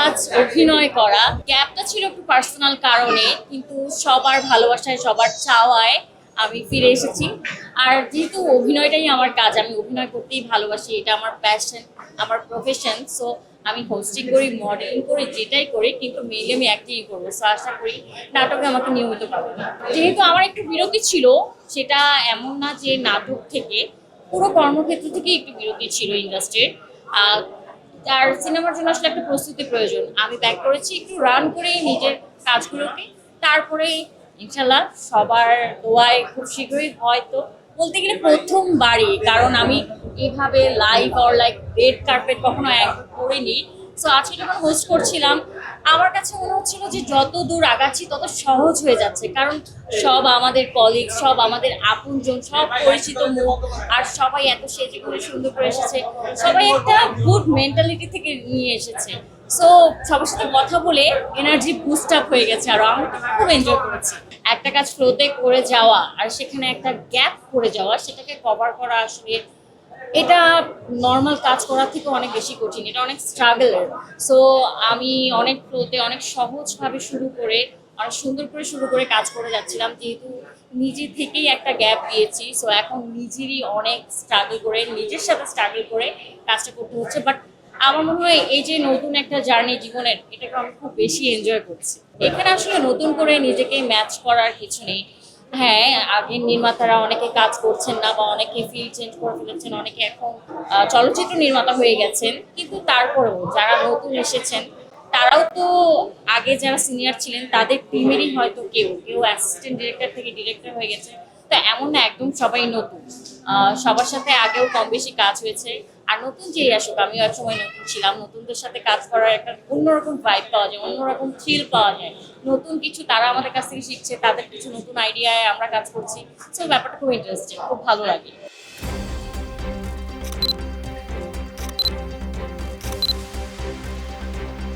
কাজ অভিনয় করা। গ্যাপটা ছিল একটু পার্সোনাল কারণে, কিন্তু সবার ভালোবাসায় সবার চাওয়ায় আমি ফিরে এসেছি। আর যেহেতু অভিনয়টাই আমার কাজ, আমি অভিনয় করতেই ভালোবাসি, এটা আমার প্যাশন, আমার প্রফেশন। সো আমি হোস্টিং করি, মডেলিং করি, যেটাই করি, কিন্তু মেইনলি আমি অ্যাক্টিংই করবো। সো আশা করি নাটকে আমাকে নিয়মিত পাবো। যেহেতু আমার একটু বিরতি ছিল, সেটা এমন না যে নাটক থেকে, পুরো কর্মক্ষেত্র থেকে একটু বিরতি ছিল ইন্ডাস্ট্রির। আর সিনেমার জন্য আসলে একটা প্রস্তুতি প্রয়োজন। আমি ব্যাক করেছি একটু রান করে নিজের কাজগুলোকে, তারপরে ইনশাল্লাহ সবার দোয়ায় খুব শীঘ্রই হয়তো, বলতে গেলে প্রথমবারই, কারণ আমি এভাবে live or like red carpet কখনো করিনি। সো আজকে যখন হোস্ট করছিলাম, আমার কাছে মনে হচ্ছিল যে যত দূর আগাচ্ছি তত সহজ হয়ে যাচ্ছে, কারণ সব আমাদের কলিগ, সব আমাদের আপনজন, সব পরিচিত মুখ, আর সবাই এত সেজে করে সুন্দর করে এসেছে। সবাই একটা গুড মেন্টালিটি থেকে নিয়ে এসেছে। সো সবার সাথে কথা বলে এনার্জি বুস্ট আপ হয়ে গেছে, আর আমি তো খুব এনজয় করেছি। একটা কাজ ফ্লোতে করে যাওয়া আর সেখানে একটা গ্যাপ করে যাওয়া, সেটাকে কভার করা আসলে এটা নর্মাল কাজ করার থেকে অনেক বেশি কঠিন, এটা অনেক স্ট্রাগলের। সো আমি অনেক ফ্লোতে অনেক সহজভাবে শুরু করে অনেক সুন্দর করে শুরু করে কাজ করে যাচ্ছিলাম, যেহেতু নিজে থেকেই একটা গ্যাপ দিয়েছি। সো এখন নিজেরই অনেক স্ট্রাগল করে, নিজের সাথে স্ট্রাগল করে কাজটা করতে হচ্ছে। বাট আমার মনে হয় এই যে নতুন একটা জার্নি জীবনের, এটাকে আমি খুব বেশি এনজয় করছি। এখানে আসলে নতুন করে নিজেকে ম্যাচ করার কিছু নেই। হ্যাঁ, আগের নির্মাতারা অনেকে কাজ করছেন না, বা অনেকে ফিল্ড চেঞ্জ করে ফেলেছেন, অনেকে এখন চলচ্চিত্র নির্মাতা হয়ে গেছেন, কিন্তু তারপরেও যারা নতুন এসেছেন তারাও তো আগে যারা সিনিয়র ছিলেন তাদের টিমেরই হয়তো কেউ কেউ অ্যাসিস্ট্যান্ট ডিরেক্টর থেকে ডিরেক্টর হয়ে গেছে। তো এমন না একদম সবাই নতুন, সবার সাথে আগেও কম বেশি কাজ হয়েছে। আর নতুন যেই আসুক, আমিও এক সময় নতুন ছিলাম, নতুনদের সাথে কাজ করার একটা অন্যরকম ভাইব পাওয়া যায়, অন্যরকম থ্রিল পাওয়া যায়। নতুন কিছু তারা আমাদের কাছ থেকে শিখছে, তাদের কিছু নতুন আইডিয়ায় আমরা কাজ করছি। সো ব্যাপারটা খুব ইন্টারেস্টিং, খুব ভালো লাগে।